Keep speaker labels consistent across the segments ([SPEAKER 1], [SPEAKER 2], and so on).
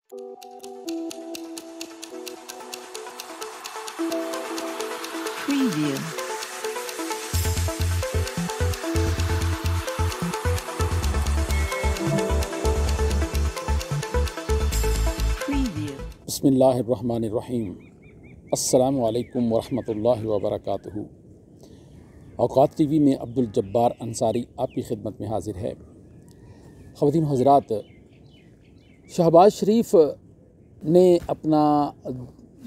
[SPEAKER 1] Preview.
[SPEAKER 2] बिस्मिल्लाहिर्रहमानिर्रहीम। अस्सलामु अलैकुम वरहमतुल्लाहि वबरकातुहू। औकात टीवी में अब्दुल जब्बार अंसारी आपकी खिदमत में हाजिर है। ख़वातीन हज़रात, शहबाज शरीफ ने अपना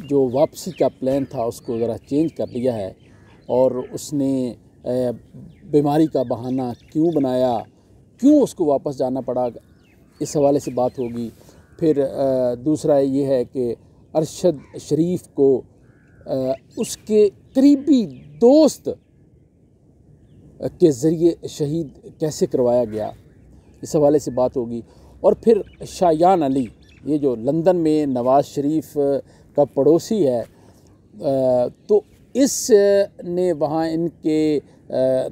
[SPEAKER 2] जो वापसी का प्लान था उसको ज़रा चेंज कर लिया है और उसने बीमारी का बहाना क्यों बनाया, क्यों उसको वापस जाना पड़ा, इस हवाले से बात होगी। फिर दूसरा ये है कि अरशद शरीफ को उसके करीबी दोस्त के ज़रिए शहीद कैसे करवाया गया, इस हवाले से बात होगी। और फिर शायान अली, ये जो लंदन में नवाज़ शरीफ का पड़ोसी है, तो इस ने वहाँ इनके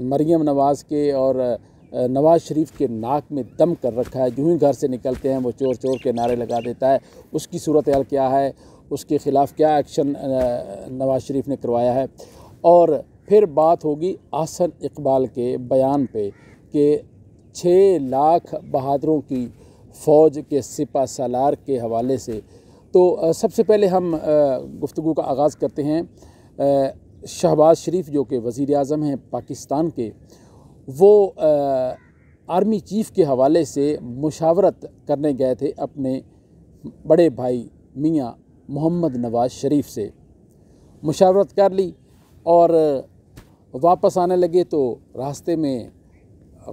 [SPEAKER 2] मरीम नवाज़ के और नवाज़ शरीफ के नाक में दम कर रखा है। जो ही घर से निकलते हैं वो चोर चोर के नारे लगा देता है। उसकी सूरत हाल क्या है, उसके ख़िलाफ़ क्या एक्शन नवाज़ शरीफ ने करवाया है। और फिर बात होगी आसन इकबाल के बयान पे कि 6 लाख बहादुरों की फ़ौज के सिपा सालार के हवाले से। तो सबसे पहले हम गुफ्तगू का आगाज़ करते हैं। शहबाज शरीफ जो कि वज़ीर आज़म हैं पाकिस्तान के, वो आर्मी चीफ़ के हवाले से मुशावरत करने गए थे अपने बड़े भाई मियाँ मोहम्मद नवाज़ शरीफ से। मुशावरत कर ली और वापस आने लगे तो रास्ते में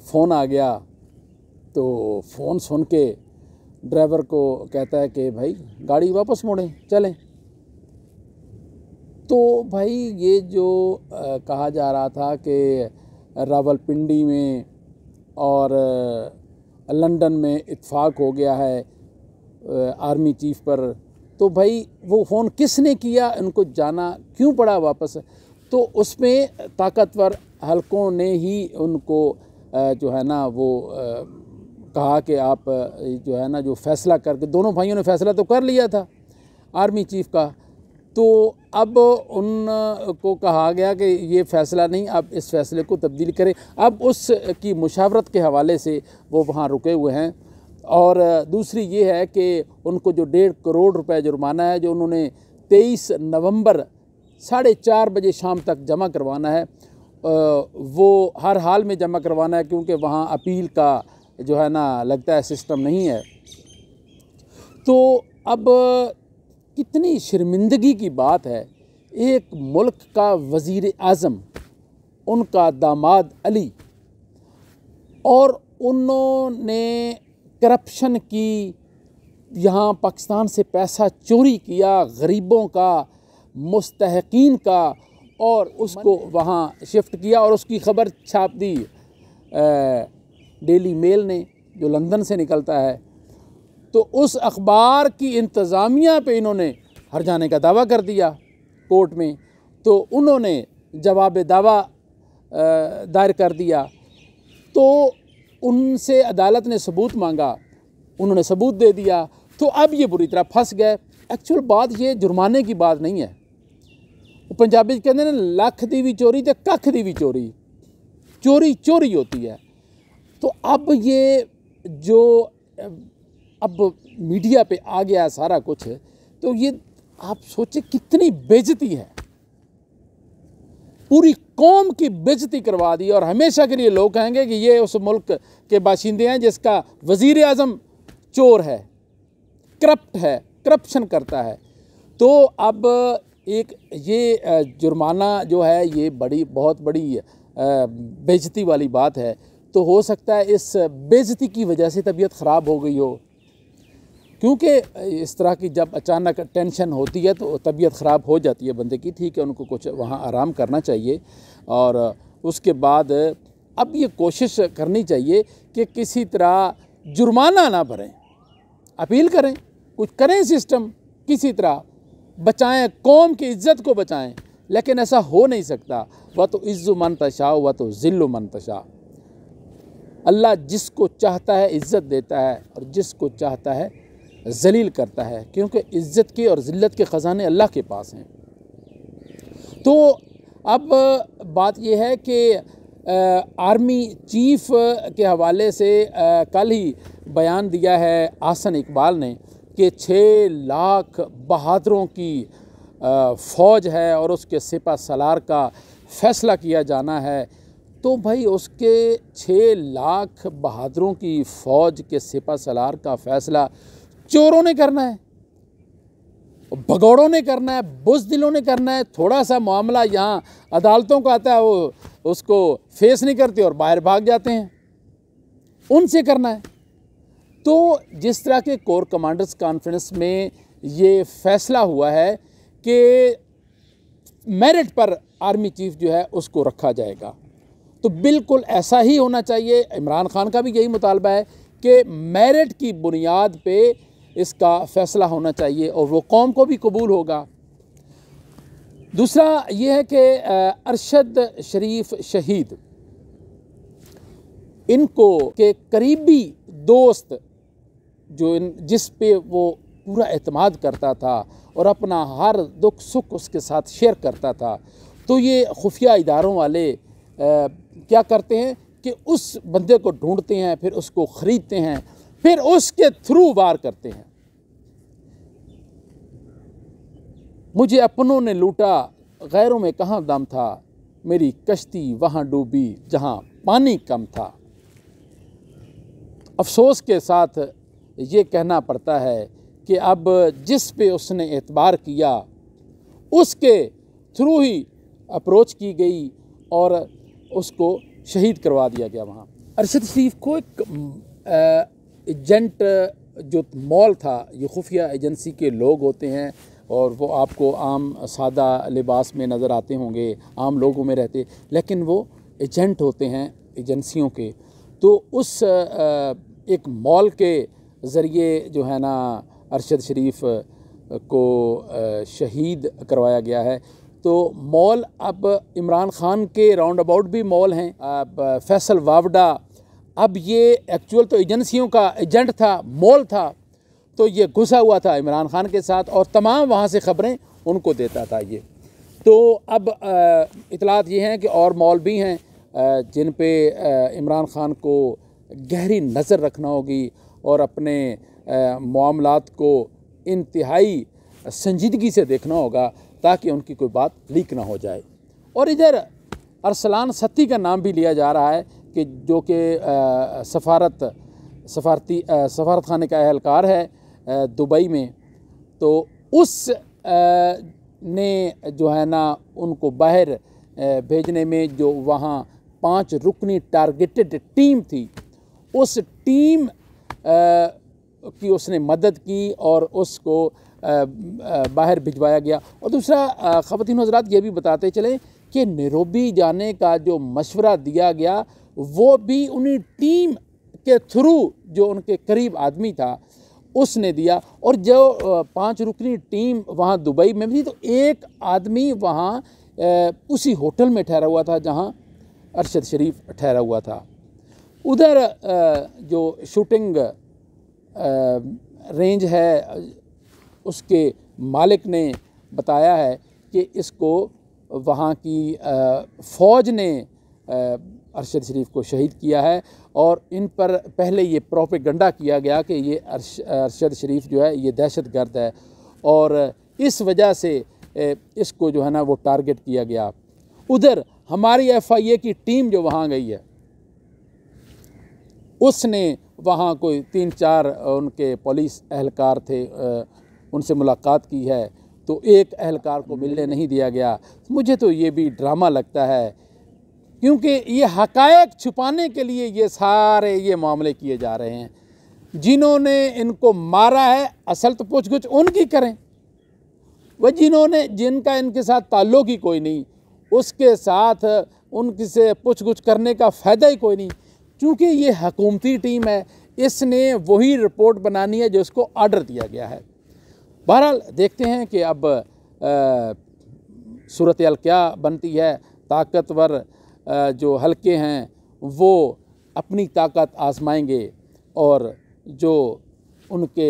[SPEAKER 2] फ़ोन आ गया। तो फ़ोन सुन के ड्राइवर को कहता है कि भाई गाड़ी वापस मोड़ें, चलें। तो भाई ये जो कहा जा रहा था कि रावलपिंडी में और लंदन में इत्फाक हो गया है आर्मी चीफ़ पर, तो भाई वो फ़ोन किसने किया, उनको जाना क्यों पड़ा वापस। तो उसमें ताकतवर हलकों ने ही उनको जो है ना वो कहा कि आप जो है ना जो फ़ैसला करके, दोनों भाइयों ने फ़ैसला तो कर लिया था आर्मी चीफ़ का, तो अब उनको कहा गया कि ये फ़ैसला नहीं, आप इस फ़ैसले को तब्दील करें। अब उसकी मुशावरत के हवाले से वो वहाँ रुके हुए हैं। और दूसरी ये है कि उनको जो 1.5 करोड़ रुपए जुर्माना है, जो उन्होंने 23 नवंबर 4:30 बजे शाम तक जमा करवाना है, वो हर हाल में जमा करवाना है, क्योंकि वहाँ अपील का जो है ना लगता है सिस्टम नहीं है। तो अब कितनी शर्मिंदगी की बात है, एक मुल्क का वज़ीर आज़म, उनका दामाद अली, और उन्होंने करप्शन की, यहाँ पाकिस्तान से पैसा चोरी किया गरीबों का, मुस्तहकीन का, और उसको वहाँ शिफ्ट किया और उसकी ख़बर छाप दी डेली मेल ने, जो लंदन से निकलता है। तो उस अखबार की इंतज़ामिया पे इन्होंने हर जाने का दावा कर दिया कोर्ट में। तो उन्होंने जवाब दावा दायर कर दिया, तो उनसे अदालत ने सबूत मांगा, उन्होंने सबूत दे दिया। तो अब ये बुरी तरह फंस गए। एक्चुअल बात ये जुर्माने की बात नहीं है। वो पंजाबी कहते हैं ना, लख दी भी चोरी तो कख दी भी चोरी, चोरी चोरी होती है। तो अब ये जो अब मीडिया पे आ गया सारा कुछ, तो ये आप सोचे कितनी बेइज्जती है, पूरी कौम की बेइज्जती करवा दी। और हमेशा के लिए लोग कहेंगे कि ये उस मुल्क के बाशिंदे हैं जिसका वज़ीर आज़म चोर है, करप्ट है, करप्शन करता है। तो अब एक ये जुर्माना जो है ये बहुत बड़ी बेइज्जती वाली बात है। तो हो सकता है इस बेइज्जती की वजह से तबीयत ख़राब हो गई हो, क्योंकि इस तरह की जब अचानक टेंशन होती है तो तबीयत ख़राब हो जाती है बंदे की। ठीक है, उनको कुछ वहाँ आराम करना चाहिए और उसके बाद अब ये कोशिश करनी चाहिए कि किसी तरह जुर्माना ना भरें, अपील करें, कुछ करें, सिस्टम किसी तरह बचाएं, कौम की इज़्ज़त को बचाएं। लेकिन ऐसा हो नहीं सकता। वह तो इज़्ज़ु मन तशा, वह तो ज़िल्लु मन तशा। अल्लाह जिसको चाहता है इज़्ज़त देता है और जिसको चाहता है जलील करता है, क्योंकि इज़्ज़त के और ज़िल्लत के ख़जाने अल्लाह के पास हैं। तो अब बात यह है कि आर्मी चीफ़ के हवाले से कल ही बयान दिया है आसन इकबाल ने कि 6 लाख बहादुरों की फ़ौज है और उसके सिपह सलार का फ़ैसला किया जाना है। तो भाई उसके 6 लाख बहादुरों की फ़ौज के सिपह सलार का फ़ैसला चोरों ने करना है, भगौड़ों ने करना है, बुज़दिलों ने करना है। थोड़ा सा मामला यहाँ अदालतों का आता है, वो उसको फेस नहीं करते और बाहर भाग जाते हैं, उनसे करना है। तो जिस तरह के कोर कमांडर्स कॉन्फ्रेंस में ये फ़ैसला हुआ है कि मेरिट पर आर्मी चीफ़ जो है उसको रखा जाएगा, तो बिल्कुल ऐसा ही होना चाहिए। इमरान खान का भी यही मुतालबा है कि मेरिट की बुनियाद पे इसका फ़ैसला होना चाहिए और वो कौम को भी कबूल होगा। दूसरा ये है कि अरशद शरीफ शहीद, इनको के करीबी दोस्त जो जिस पे वो पूरा एतमाद करता था और अपना हर दुख सुख उसके साथ शेयर करता था, तो ये खुफिया इदारों वाले क्या करते हैं कि उस बंदे को ढूंढते हैं, फिर उसको ख़रीदते हैं, फिर उसके थ्रू वार करते हैं। मुझे अपनों ने लूटा, गैरों में कहाँ दम था, मेरी कश्ती वहाँ डूबी जहाँ पानी कम था। अफसोस के साथ ये कहना पड़ता है कि अब जिस पे उसने एतबार किया उसके थ्रू ही अप्रोच की गई और उसको शहीद करवा दिया गया वहाँ। अरशद शरीफ को एक एजेंट जो मॉल था, ये खुफिया एजेंसी के लोग होते हैं और वो आपको आम सादा लिबास में नज़र आते होंगे, आम लोगों में रहते, लेकिन वो एजेंट होते हैं एजेंसियों के। तो उस एक मॉल के ज़रिए जो है ना अरशद शरीफ को शहीद करवाया गया है। तो मॉल अब इमरान खान के राउंड अबाउट भी मॉल हैं, अब फैसल वावडा, अब ये एक्चुअल तो एजेंसियों का एजेंट था, मॉल था, तो ये घुसा हुआ था इमरान खान के साथ और तमाम वहाँ से ख़बरें उनको देता था ये। तो अब इतलात ये हैं कि और मॉल भी हैं जिन पे इमरान खान को गहरी नज़र रखना होगी और अपने मामलात को इंतहाई संजीदगी से देखना होगा ताकि उनकी कोई बात लीक ना हो जाए। और इधर अरसलान सत्ती का नाम भी लिया जा रहा है कि जो कि सफारत खाने का अहलकार है दुबई में, तो उस ने जो है ना उनको बाहर भेजने में जो वहाँ 5 रुकनी टारगेटेड टीम थी, उस टीम की उसने मदद की और उसको बाहर भिजवाया गया। और दूसरा ख़वातीन हज़रात ये भी बताते चलें कि नैरोबी जाने का जो मशवरा दिया गया वो भी उन्हीं टीम के थ्रू जो उनके करीब आदमी था उसने दिया। और जो 5 रुकनी टीम वहाँ दुबई में भी, तो एक आदमी वहाँ उसी होटल में ठहरा हुआ था जहाँ अरशद शरीफ ठहरा हुआ था। उधर जो शूटिंग रेंज है उसके मालिक ने बताया है कि इसको वहाँ की फ़ौज ने अरशद शरीफ को शहीद किया है और इन पर पहले ये प्रोपेगंडा किया गया कि ये अरशद शरीफ जो है ये दहशतगर्द है और इस वजह से इसको जो है ना वो टारगेट किया गया। उधर हमारी FIA की टीम जो वहाँ गई है उसने वहाँ कोई 3-4 उनके पुलिस अहलकार थे, उनसे मुलाकात की है, तो एक अहलकार को मिलने नहीं दिया गया। मुझे तो ये भी ड्रामा लगता है क्योंकि ये हक़ायक़ छुपाने के लिए ये सारे ये मामले किए जा रहे हैं। जिन्होंने इनको मारा है असल तो पूछ-गुछ उनकी करें, वह जिनका इनके साथ ताल्लुक़ ही कोई नहीं उसके साथ उनकी से पूछ-गुछ करने का फ़ायदा ही कोई नहीं, क्योंकि ये हुकूमती टीम है, इसने वही रिपोर्ट बनानी है जो इसको ऑर्डर दिया गया है। बहरहाल देखते हैं कि अब सूरत-ए-हाल क्या बनती है। ताकतवर जो हल्के हैं वो अपनी ताकत आजमाएंगे और जो उनके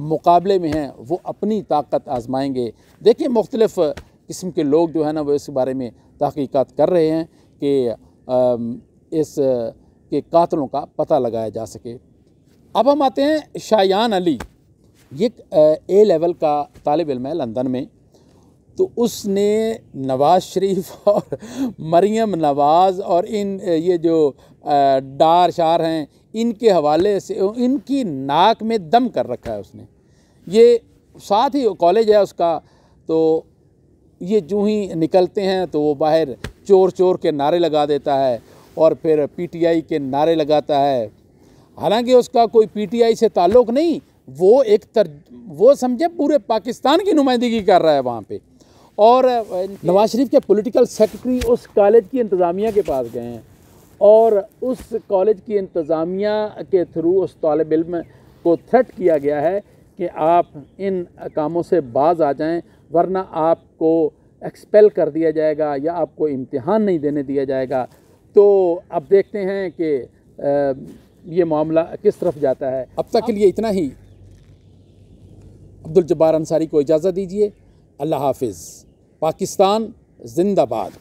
[SPEAKER 2] मुकाबले में हैं वो अपनी ताकत आजमाएंगे। देखिए मुख्तलिफ़ किस्म के लोग जो है ना वो इस बारे में तहकीकात कर रहे हैं कि इस के कातलों का पता लगाया जा सके। अब हम आते हैं शायान अली, ये ए लेवल का तालिब इल्म है लंदन में। तो उसने नवाज़ शरीफ और मरीम नवाज़ और इन ये जो डार शार हैं इनके हवाले से इनकी नाक में दम कर रखा है उसने। ये साथ ही कॉलेज है उसका, तो ये जो ही निकलते हैं तो वो बाहर चोर चोर के नारे लगा देता है और फिर पीटीआई के नारे लगाता है। हालांकि उसका कोई पीटीआई से ताल्लुक़ नहीं, वो समझे पूरे पाकिस्तान की नुमाइंदगी कर रहा है वहाँ पे। और नवाज शरीफ के पॉलिटिकल सेक्रेटरी उस कॉलेज की इंतज़ामिया के पास गए हैं और उस कॉलेज की इंतज़ामिया के थ्रू उस तालिब इल्म को थ्रेट किया गया है कि आप इन कामों से बाज आ जाएं वरना आपको एक्सपेल कर दिया जाएगा या आपको इम्तिहान नहीं देने दिया जाएगा। तो अब देखते हैं कि ये मामला किस तरफ जाता है। अब तक के लिए इतना ही। अब्दुल जब्बार अंसारी को इजाज़त दीजिए। अल्लाह हाफिज़। पाकिस्तान जिंदाबाद।